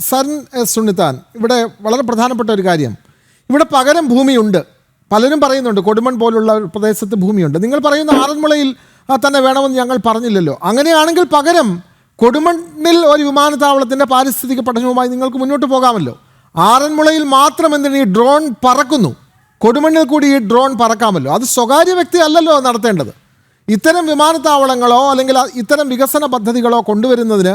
Saran S Sunnithan, ഇവിടെ വളരെ പ്രധാനപ്പെട്ട ഒരു കാര്യം, ഇവിടെ പകരം ഭൂമിയുണ്ട്. പലരും പറയുന്നുണ്ട് കൊടുമൺ പോലുള്ള പ്രദേശത്ത് ഭൂമിയുണ്ട്. നിങ്ങൾ പറയുന്ന ആറന്മുളയിൽ തന്നെ വേണമെന്ന് ഞങ്ങൾ പറഞ്ഞില്ലല്ലോ. അങ്ങനെയാണെങ്കിൽ പകരം കൊടുമണ്ണിൽ ഒരു വിമാനത്താവളത്തിൻ്റെ പാരിസ്ഥിതിക പഠനവുമായി നിങ്ങൾക്ക് മുന്നോട്ട് പോകാമല്ലോ. ആറന്മുളയിൽ മാത്രം എന്തിന് ഈ ഡ്രോൺ പറക്കുന്നു? കൊടുമണ്ണിൽ കൂടി ഈ ഡ്രോൺ പറക്കാമല്ലോ. അത് സ്വകാര്യ വ്യക്തി അല്ലല്ലോ നടത്തേണ്ടത്. ഇത്തരം വിമാനത്താവളങ്ങളോ അല്ലെങ്കിൽ ഇത്തരം വികസന പദ്ധതികളോ കൊണ്ടുവരുന്നതിന്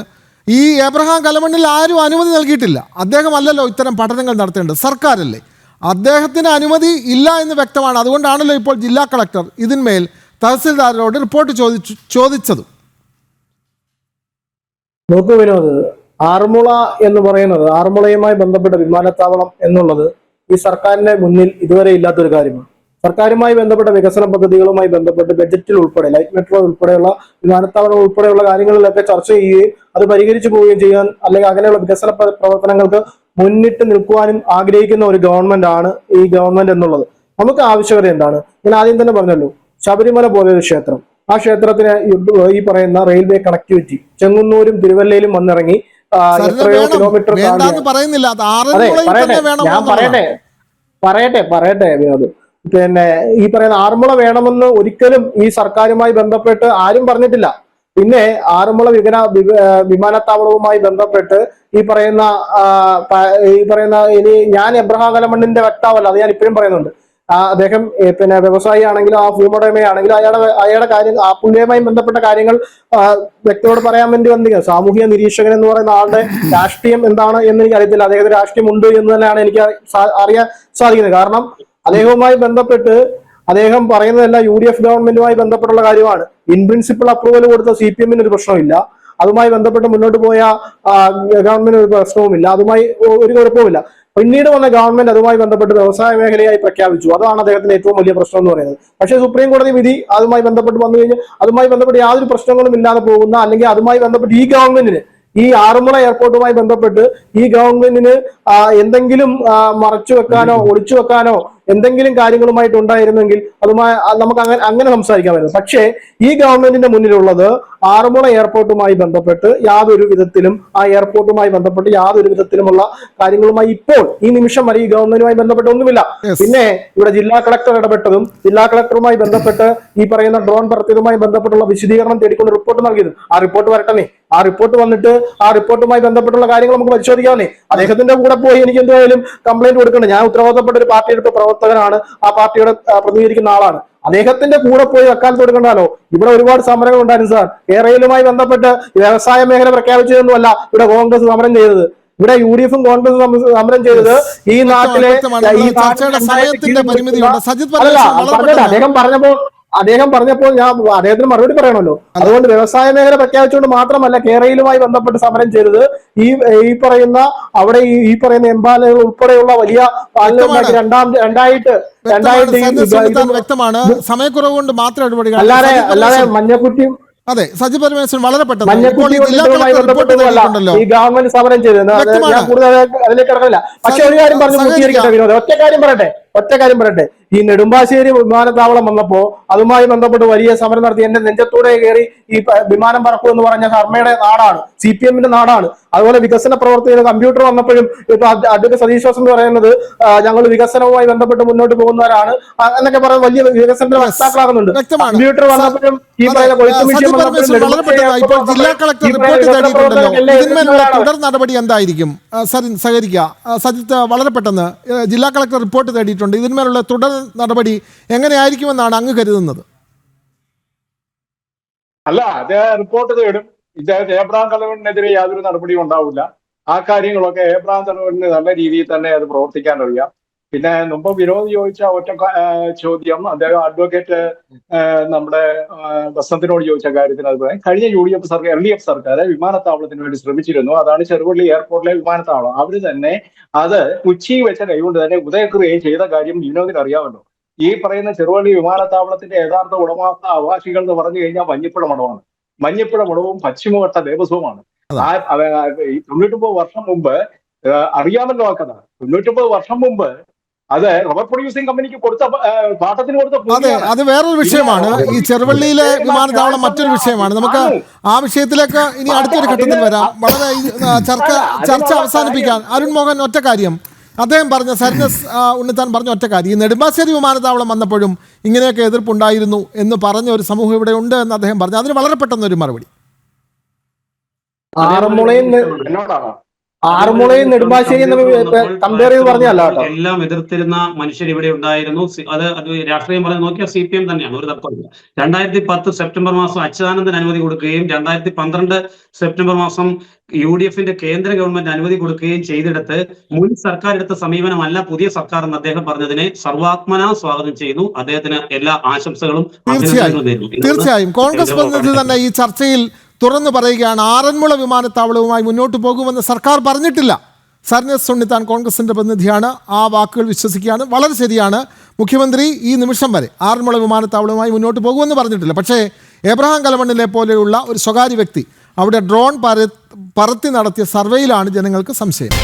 ഈ എബ്രഹാം കലമണ്ണിൽ ആരും അനുമതി നൽകിയിട്ടില്ല. അദ്ദേഹമല്ലല്ലോ ഇത്തരം പഠനങ്ങൾ നടത്തേണ്ടത്, സർക്കാരല്ലേ. അദ്ദേഹത്തിന് അനുമതി ഇല്ല എന്ന് വ്യക്തമാണ്. അതുകൊണ്ടാണല്ലോ ഇപ്പോൾ ജില്ലാ കളക്ടർ ഇതിന്മേൽ തഹസിൽദാരോട് റിപ്പോർട്ട് ചോദിച്ചത്. നോക്കൂ വിനോദ്, ആറന്മുള എന്ന് പറയുന്നത്, ആറന്മുളയുമായി ബന്ധപ്പെട്ട വിമാനത്താവളം എന്നുള്ളത് ഈ സർക്കാരിന്റെ മുന്നിൽ ഇതുവരെ ഇല്ലാത്തൊരു കാര്യമാണ്. സർക്കാരുമായി ബന്ധപ്പെട്ട വികസന പദ്ധതികളുമായി ബന്ധപ്പെട്ട് ബജറ്റിൽ ഉൾപ്പെടെ ലൈറ്റ് മെട്രോ ഉൾപ്പെടെയുള്ള വിമാനത്താവളം ഉൾപ്പെടെയുള്ള കാര്യങ്ങളിലൊക്കെ ചർച്ച ചെയ്യുകയും അത് പരിഹരിച്ചു പോവുകയും ചെയ്യാൻ, അല്ലെങ്കിൽ അങ്ങനെയുള്ള വികസന പ്രവർത്തനങ്ങൾക്ക് മുന്നിട്ട് നിൽക്കുവാനും ആഗ്രഹിക്കുന്ന ഒരു ഗവൺമെന്റ് ആണ് ഈ ഗവൺമെന്റ് എന്നുള്ളത്. നമുക്ക് ആവശ്യകത എന്താണ്? ഞാൻ ആദ്യം തന്നെ പറഞ്ഞല്ലോ, ശബരിമല പോലൊരു ക്ഷേത്രം, ആ ക്ഷേത്രത്തിന് ഈ പറയുന്ന റെയിൽവേ കണക്ടിവിറ്റി ചെങ്ങന്നൂരും തിരുവല്ലയിലും വന്നിറങ്ങി എത്രയോ കിലോമീറ്റർ. ഞാൻ പറയട്ടെ വിനോദ്, പിന്നെ ഈ പറയുന്ന ആറന്മുള വേണമെന്ന് ഒരിക്കലും ഈ സർക്കാരുമായി ബന്ധപ്പെട്ട് ആരും പറഞ്ഞിട്ടില്ല. പിന്നെ ആറന്മുള വിമാനത്താവളവുമായി ബന്ധപ്പെട്ട് ഈ പറയുന്ന ഇനി ഞാൻ എബ്രഹാം കലമണ്ണിന്റെ വക്താവല്ല, അത് ഞാൻ ഇപ്പോഴും പറയുന്നുണ്ട്. അദ്ദേഹം പിന്നെ വ്യവസായി ആണെങ്കിലും ആ ഭൂമുടമയാണെങ്കിലും അയാളുടെ കാര്യം, ആ പുള്ളിയുമായി ബന്ധപ്പെട്ട കാര്യങ്ങൾ വ്യക്തിയോട് പറയാൻ വേണ്ടി വന്നിരിക്കുന്നത്. സാമൂഹിക നിരീക്ഷകൻ എന്ന് പറയുന്ന ആളുടെ രാഷ്ട്രീയം എന്താണ് എന്ന് എനിക്ക് അറിയത്തില്ല. അദ്ദേഹത്തിന് രാഷ്ട്രീയം ഉണ്ട് എന്ന് തന്നെയാണ് എനിക്ക് അറിയാൻ സാധിക്കുന്നത്. കാരണം അദ്ദേഹവുമായി ബന്ധപ്പെട്ട് അദ്ദേഹം പറയുന്നതല്ല UDF ഗവൺമെന്റുമായി ബന്ധപ്പെട്ടുള്ള കാര്യമാണ്. ഇൻ പ്രിൻസിപ്പിൾ അപ്രൂവൽ കൊടുത്ത CPM ഒരു പ്രശ്നമില്ല. അതുമായി ബന്ധപ്പെട്ട് മുന്നോട്ട് പോയ ഗവൺമെന്റ് ഒരു പ്രശ്നവുമില്ല. അതുമായി ഒരു കുഴപ്പവുമില്ല. പിന്നീട് വന്ന ഗവൺമെന്റ് അതുമായി ബന്ധപ്പെട്ട് വ്യവസായ മേഖലയായി പ്രഖ്യാപിച്ചു. അതാണ് അദ്ദേഹത്തിന്റെ ഏറ്റവും വലിയ പ്രശ്നം എന്ന് പറയുന്നത്. പക്ഷേ സുപ്രീം കോടതി വിധി അതുമായി ബന്ധപ്പെട്ട് വന്നു കഴിഞ്ഞാൽ അതുമായി ബന്ധപ്പെട്ട് യാതൊരു പ്രശ്നങ്ങളും ഇല്ലാതെ പോകുന്ന, അല്ലെങ്കിൽ അതുമായി ബന്ധപ്പെട്ട് ഈ ഗവൺമെന്റിന്, ഈ ആറന്മുള എയർപോർട്ടുമായി ബന്ധപ്പെട്ട് ഈ ഗവൺമെന്റിന് എന്തെങ്കിലും മറച്ചു വെക്കാനോ ഒളിച്ചു വെക്കാനോ എന്തെങ്കിലും കാര്യങ്ങളുമായിട്ട് ഉണ്ടായിരുന്നെങ്കിൽ അതുമായി നമുക്ക് അങ്ങനെ സംസാരിക്കാമായിരുന്നു. പക്ഷേ ഈ ഗവൺമെന്റിന്റെ മുന്നിലുള്ളത് ആറന്മുള എയർപോർട്ടുമായി ബന്ധപ്പെട്ട് യാതൊരു വിധത്തിലും, ആ എയർപോർട്ടുമായി ബന്ധപ്പെട്ട് യാതൊരു വിധത്തിലുമുള്ള കാര്യങ്ങളുമായി ഇപ്പോൾ ഈ നിമിഷം വരെ ഈ ഗവൺമെന്റുമായി ബന്ധപ്പെട്ട് ഒന്നുമില്ല. പിന്നെ ഇവിടെ ജില്ലാ കളക്ടർ ഇടപെട്ടതും ജില്ലാ കളക്ടറുമായി ബന്ധപ്പെട്ട് ഈ പറയുന്ന ഡ്രോൺ പറത്തിയതുമായി ബന്ധപ്പെട്ടുള്ള വിശദീകരണം തേടിക്കൊണ്ട് റിപ്പോർട്ട് നൽകിയതും, ആ റിപ്പോർട്ട് വരട്ടെ. ആ റിപ്പോർട്ട് വന്നിട്ട് ആ റിപ്പോർട്ടുമായി ബന്ധപ്പെട്ടുള്ള കാര്യങ്ങൾ നമുക്ക് പരിശോധിക്കാവുന്നേ. അദ്ദേഹത്തിന്റെ കൂടെ പോയി എനിക്ക് എന്തായാലും കംപ്ലൈന്റ് കൊടുക്കണം. ഞാൻ ഉത്തരവാദിത്തപ്പെട്ട ഒരു പാർട്ടിയുടെ പ്രവർത്തകനാണ്, ആ പാർട്ടിയുടെ പ്രതിനിധീകരിക്കുന്ന ആളാണ്. അദ്ദേഹത്തിന്റെ കൂടെ പോയി വക്കാലത്ത് കൊടുക്കണ്ടല്ലോ. ഇവിടെ ഒരുപാട് സമരങ്ങൾ ഉണ്ടായിരുന്നു സാർ. കേരളയുമായി ബന്ധപ്പെട്ട് വ്യവസായ മേഖല പ്രഖ്യാപിച്ചതൊന്നുമല്ല ഇവിടെ കോൺഗ്രസ് സമരം ചെയ്തത്. ഇവിടെ UDFും കോൺഗ്രസും സമരം ചെയ്തത് ഈ നാട്ടിലെ അദ്ദേഹം പറഞ്ഞപ്പോൾ ഞാൻ അദ്ദേഹത്തിന് മറുപടി പറയണമല്ലോ. അതുകൊണ്ട് വ്യവസായ മേഖല പ്രഖ്യാപിച്ചുകൊണ്ട് മാത്രമല്ല കേരളയുമായി ബന്ധപ്പെട്ട് സമരം ചെയ്തത്. ഈ പറയുന്ന അവിടെ ഈ പറയുന്ന എംപാലകൾ ഉൾപ്പെടെയുള്ള വലിയ വ്യക്തമാണ്. സമയക്കുറവ് കൊണ്ട് മാത്രം അല്ലാതെ മഞ്ഞക്കുറ്റി, അതെ സജി പരമേശ്വരൻ വളരെ പെട്ടെന്ന് ഈ ഗവൺമെന്റ് സമരം ചെയ്തത് ഞാൻ കൂടുതൽ അതിലേക്ക് കിടക്കില്ല. പക്ഷെ ഒരു കാര്യം പറഞ്ഞു പൂർത്തീകരിക്കട്ടെ വിനോദ്, ഒറ്റ കാര്യം പറയട്ടെ. ഈ നെടുമ്പാശ്ശേരി വിമാനത്താവളം വന്നപ്പോ അതുമായി ബന്ധപ്പെട്ട് വലിയ സമരം നടത്തി എന്റെ നെഞ്ചത്തൂടെ കയറി ഈ വിമാനം പറക്കൂ എന്ന് പറഞ്ഞ ശർമ്മയുടെ നാടാണ്, CPMന്റെ നാടാണ്. അതുപോലെ വികസന പ്രവർത്തകർ കമ്പ്യൂട്ടർ വന്നപ്പോഴും ഇപ്പൊ അഡ്വക്കേറ്റ് സതീഷ് എന്ന് പറയുന്നത് ഞങ്ങൾ വികസനവുമായി ബന്ധപ്പെട്ട് മുന്നോട്ട് പോകുന്നവരാണ് എന്നൊക്കെ പറയുന്ന വലിയ വികസനത്തിന് വക്താക്കളാകുന്നുണ്ട്. കമ്പ്യൂട്ടർ വന്നപ്പോഴും ഈ പറയുന്ന കൊയ്ത്ത് മിഷൻ തുടർ നടപടി എന്തായിരിക്കും സഹകരിക്കുക? സജിത്ത് വളരെ പെട്ടെന്ന് ജില്ലാ കളക്ടർ റിപ്പോർട്ട് തേടിയിട്ടുണ്ട്. ഇതിന്മേലുള്ള തുടർ നടപടി എങ്ങനെയായിരിക്കുമെന്നാണ് അങ്ങ് കരുതുന്നത്? അല്ല, അത് റിപ്പോർട്ട് തേടും. എബ്രഹാം കലമണ്ണിനെതിരെ യാതൊരു നടപടിയും ഉണ്ടാവില്ല. ആ കാര്യങ്ങളൊക്കെ എബ്രഹാം കലമണ്ണിന് നല്ല രീതിയിൽ തന്നെ അത് പ്രവർത്തിക്കാൻ അറിയാം. പിന്നെ മുമ്പ് വിനോദ് ചോദിച്ച ഒറ്റ ചോദ്യം, അദ്ദേഹം അഡ്വക്കേറ്റ് നമ്മുടെ വസന്തിനോട് ചോദിച്ച കാര്യത്തിന് അത് പറയാം. കഴിഞ്ഞ LDF സർക്കാർ വിമാനത്താവളത്തിന് വേണ്ടി ശ്രമിച്ചിരുന്നു. അതാണ് ചെറുവള്ളി എയർപോർട്ടിലെ വിമാനത്താവളം. അവര് തന്നെ അത് കൊച്ചി വെച്ച കൈകൊണ്ട് തന്നെ ഉദയക്രിയ ചെയ്ത കാര്യം വിനോദിന് അറിയാമല്ലോ. ഈ പറയുന്ന ചെറുവള്ളി വിമാനത്താവളത്തിന്റെ യഥാർത്ഥ അവകാശികൾ എന്ന് പറഞ്ഞു കഴിഞ്ഞാൽ മഞ്ഞിപ്പുഴ മഠമാണ്. മഞ്ഞിപ്പുഴ മഠവും പശ്ചിമഘട്ട ദേവസ്വമാണ്. 99 വർഷം മുമ്പ് അറിയാമല്ലോ ആ കഥ. 99 വർഷം മുമ്പ് അത് റബ്ബർ പ്രൊഡ്യൂസിംഗ് കമ്പനിക്ക് കൊടുത്ത പാട്ടത്തിന് കൊടുത്ത അതെ, ഭൂമിയാണ്. അത് വേറൊരു വിഷയമാണ്. ഈ ചെറുവള്ളിയിലെ വിമാനത്താവളം മറ്റൊരു വിഷയമാണ്. നമുക്ക് ആ വിഷയത്തിലേക്ക് ഇനി അടുത്തൊരു ഘട്ടത്തിൽ വരാം. വളരെ ചർച്ച അവസാനിപ്പിക്കാൻ അരുൺ മോഹൻ ഒറ്റ കാര്യം അദ്ദേഹം പറഞ്ഞ സരിനസ് ഉണ്ണിത്താൻ പറഞ്ഞ ഒറ്റ കാര്യം, ഈ നെടുമ്പാശ്ശേരി വിമാനത്താവളം വന്നപ്പോഴും ഇങ്ങനെയൊക്കെ എതിർപ്പുണ്ടായിരുന്നു എന്ന് പറഞ്ഞ ഒരു സമൂഹം ഇവിടെ ഉണ്ട് എന്ന് അദ്ദേഹം പറഞ്ഞു. അതിന് വളരെ പെട്ടെന്നൊരു മറുപടി. ആറന്മുളയും നെടുമ്പാശ്ശേരി കമ്പയർ ചെയ്ത് പറഞ്ഞല്ല കേട്ടോ. എല്ലാം എതിർത്തിരുന്ന മനുഷ്യർ ഇവിടെ ഉണ്ടായിരുന്നു. അത് രാഷ്ട്രീയം പറഞ്ഞ് നോക്കിയാൽ CPM തന്നെയാണ്, ഒരു തർക്കമില്ല. 2010 സെപ്റ്റംബർ മാസം അച്യുതാനന്ദൻ അനുമതി കൊടുക്കുകയും 2012 സെപ്റ്റംബർ മാസം UDF കേന്ദ്ര ഗവൺമെന്റ് അനുമതി കൊടുക്കുകയും ചെയ്തിടത്ത് മുൻ സർക്കാർ എടുത്ത സമീപനമല്ല പുതിയ സർക്കാർ എന്ന് അദ്ദേഹം പറഞ്ഞതിനെ സർവാത്മന സ്വാഗതം ചെയ്യുന്നു. അദ്ദേഹത്തിന് എല്ലാ ആശംസകളും തീർച്ചയായും കോൺഗ്രസ് പ്രതിനിധി തന്നെ ഈ ചർച്ചയിൽ തുറന്നു പറയുകയാണ്, ആറന്മുള വിമാനത്താവളവുമായി മുന്നോട്ട് പോകുമെന്ന് സർക്കാർ പറഞ്ഞിട്ടില്ല. സരിനസ് ഉണ്ണിത്താൻ കോൺഗ്രസിന്റെ പ്രതിനിധിയാണ്, ആ വാക്കുകൾ വിശ്വസിക്കുകയാണ്. വളരെ ശരിയാണ്, മുഖ്യമന്ത്രി ഈ നിമിഷം വരെ ആറന്മുള വിമാനത്താവളവുമായി മുന്നോട്ട് പോകുമെന്ന് പറഞ്ഞിട്ടില്ല. പക്ഷേ എബ്രഹാം കലമണ്ണിനെ പോലെയുള്ള ഒരു സ്വകാര്യ വ്യക്തി അവിടെ ഡ്രോൺ പറത്തി നടത്തിയ സർവേയിലാണ് ജനങ്ങൾക്ക് സംശയം.